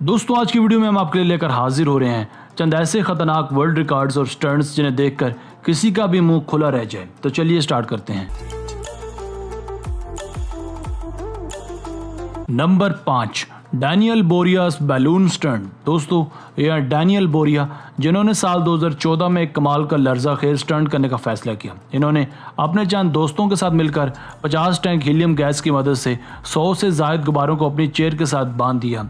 दोस्तों आज की वीडियो में हम आपके लिए लेकर हाजिर हो रहे हैं चंद ऐसे खतरनाक वर्ल्ड रिकॉर्ड्स और स्टंट्स जिन्हें देखकर किसी का भी मुंह खुला रह जाए। तो चलिए स्टार्ट करते हैं। Number 5, Daniel Borias balloon stunt. दोस्तों यह डैनियल बोरिया जिन्होंने साल 2014 में एक कमाल का लर्जा खेल स्टंट करने का फैसला किया। इन्होंने अपने चंद दोस्तों के साथ मिलकर 50 टैंक हीलियम गैस की मदद से 100 से ज़ायद गुब्बारों को अपनी चेयर के साथ बांध दिया।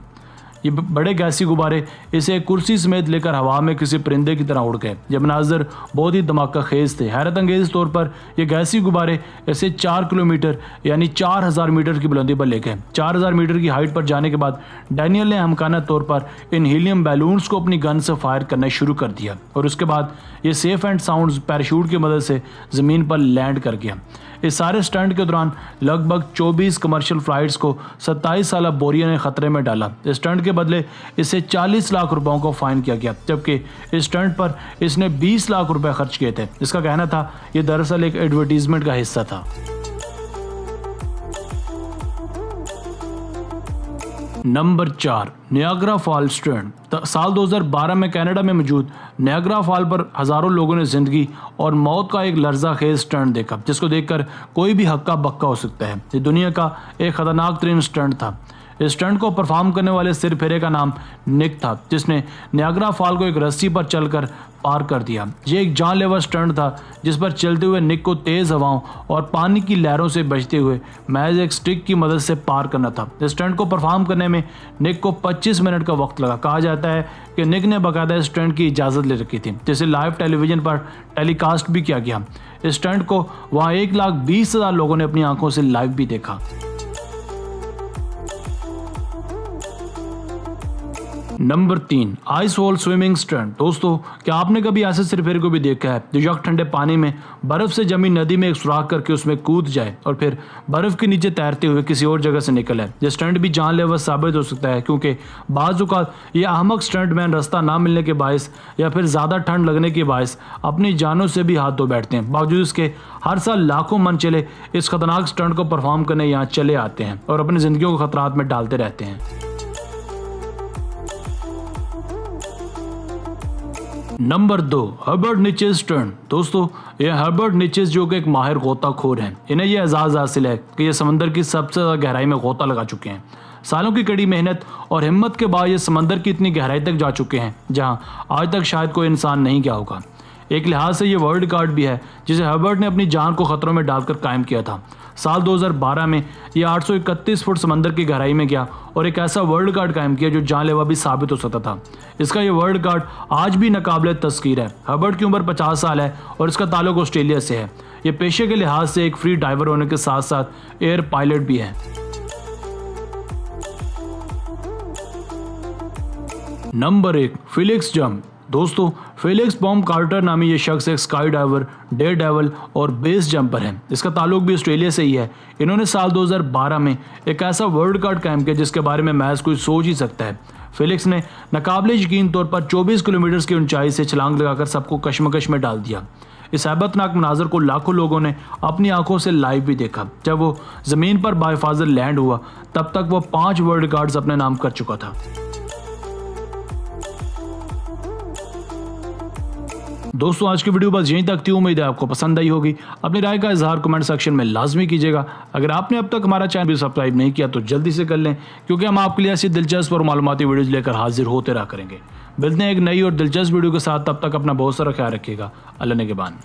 ये बड़े गैसी गुब्बारे इसे एक कुर्सी समेत लेकर हवा में किसी परिंदे की तरह उड़ गए। ये मनाजर बहुत ही धमाका खेज थे। हैरत अंगेज तौर पर ये गैसी गुब्बारे इसे 4 किलोमीटर यानी 4000 मीटर की बुलंदी पर ले गए। 4000 मीटर की हाइट पर जाने के बाद डैनियल ने हमकाना तौर पर इन हीलियम बैलून्स को अपनी गन से फायर करना शुरू कर दिया और उसके बाद ये सेफ एंड साउंड पैराशूट की मदद से ज़मीन पर लैंड कर गया। इस सारे स्टंट के दौरान लगभग 24 कमर्शियल फ्लाइट्स को 27 साल बोरिया ने खतरे में डाला। इस स्टंट के बदले इसे 40 लाख रुपयों को फाइन किया गया, जबकि इस स्टंट पर इसने 20 लाख रुपए खर्च किए थे। इसका कहना था ये दरअसल एक एडवर्टीजमेंट का हिस्सा था। Number 4, Niagara fall stunt. साल 2012 में कनाडा में मौजूद नियाग्रा फॉल पर हजारों लोगों ने जिंदगी और मौत का एक लर्जा खेज स्टंट देखा, जिसको देखकर कोई भी हक्का बक्का हो सकता है। ये दुनिया का एक खतरनाक तरीन स्टंट था। इस स्टंट को परफॉर्म करने वाले सिर फेरे का नाम निक था, जिसने नियाग्रा फॉल को एक रस्सी पर चलकर पार कर दिया। ये एक जानलेवा स्टंट था जिस पर चलते हुए निक को तेज हवाओं और पानी की लहरों से बचते हुए महज एक स्टिक की मदद से पार करना था। इस स्टंट को परफॉर्म करने में निक को 25 मिनट का वक्त लगा। कहा जाता है कि निक ने बाकायदा इस स्टंट की इजाज़त ले रखी थी, जिसे लाइव टेलीविजन पर टेलीकास्ट भी किया गया। इस स्टंट को वहाँ 1,20,000 लोगों ने अपनी आंखों से लाइव भी देखा। Number 3, ice wall swimming stunt. दोस्तों क्या आपने कभी ऐसे सिरफेरे को भी देखा है जो यक ठंडे पानी में बर्फ से जमी नदी में एक सुराख करके उसमें कूद जाए और फिर बर्फ के नीचे तैरते हुए किसी और जगह से निकल आए। यह स्टंट भी जानलेवा साबित हो सकता है, क्योंकि बाज़ औक़ात ये अहमक स्टंटमैन रास्ता ना मिलने के बायस या फिर ज़्यादा ठंड लगने के बायस अपनी जानों से भी हाथ धो बैठते हैं। बावजूद इसके हर साल लाखों मन चले इस खतरनाक स्टंट को परफॉर्म करने यहाँ चले आते हैं और अपनी ज़िंदगियों को खतरात में डालते रहते हैं। Number 2, Herbert niches stunt. दोस्तों ये हर्बर्ट नीचेस जो कि एक माहिर गोताखोर हैं, इन्हें यह एजाज़ हासिल है कि ये समंदर की सबसे ज़्यादा गहराई में गोता लगा चुके हैं। सालों की कड़ी मेहनत और हिम्मत के बाद ये समंदर की इतनी गहराई तक जा चुके हैं जहां आज तक शायद कोई इंसान नहीं गया होगा। एक लिहाज से ये वर्ल्ड रिकॉर्ड भी है जिसे हर्बर्ट ने अपनी जान को खतरों में डालकर कायम किया था। साल 2012 में ये 831 फुट समंदर की गहराई में गया और एक ऐसा वर्ल्ड रिकॉर्ड कायम किया जो जानलेवा भी साबित हो सकता था। इसका ये वर्ल्ड रिकॉर्ड आज भी नाकाबिले तस्कीर है। हर्बर्ट की उम्र 50 साल है और इसका ताल्लुक ऑस्ट्रेलिया से है। ये पेशे के लिहाज से एक फ्री डाइवर होने के साथ साथ एयर पायलट भी है। Number 1, Felix jump. दोस्तों फेलिक्स बॉम कार्टर नामी ये शख्स एक स्काई डाइवर, डेयर डेविल और बेस जंपर है। इसका ताल्लुक भी ऑस्ट्रेलिया से ही है। इन्होंने साल 2012 में एक ऐसा वर्ल्ड रिकॉर्ड कायम किया जिसके बारे में महज कोई सोच ही सकता है। फेलिक्स ने नाकाबिले यकीन तौर पर 24 किलोमीटर की ऊंचाई से छलांग लगाकर सबको कशमकश में डाल दिया। इस हैबतनाक मनाजर को लाखों लोगों ने अपनी आंखों से लाइव भी देखा। जब वो ज़मीन पर बाहिफाजत लैंड हुआ तब तक वो 5 वर्ल्ड रिकॉर्ड्स अपने नाम कर चुका था। दोस्तों आज की वीडियो बस यहीं तक थी। उम्मीद है आपको पसंद आई होगी। अपनी राय का इजहार कमेंट सेक्शन में लाजमी कीजिएगा। अगर आपने अब तक हमारा चैनल भी सब्सक्राइब नहीं किया तो जल्दी से कर लें, क्योंकि हम आपके लिए ऐसी दिलचस्प और मालूमाती वीडियोज लेकर हाजिर होते रहा करेंगे। मिलते हैं एक नई और दिलचस्प वीडियो के साथ। तब तक अपना बहुत सारा ख्याल रखिएगा। अल्लाह ने के बान।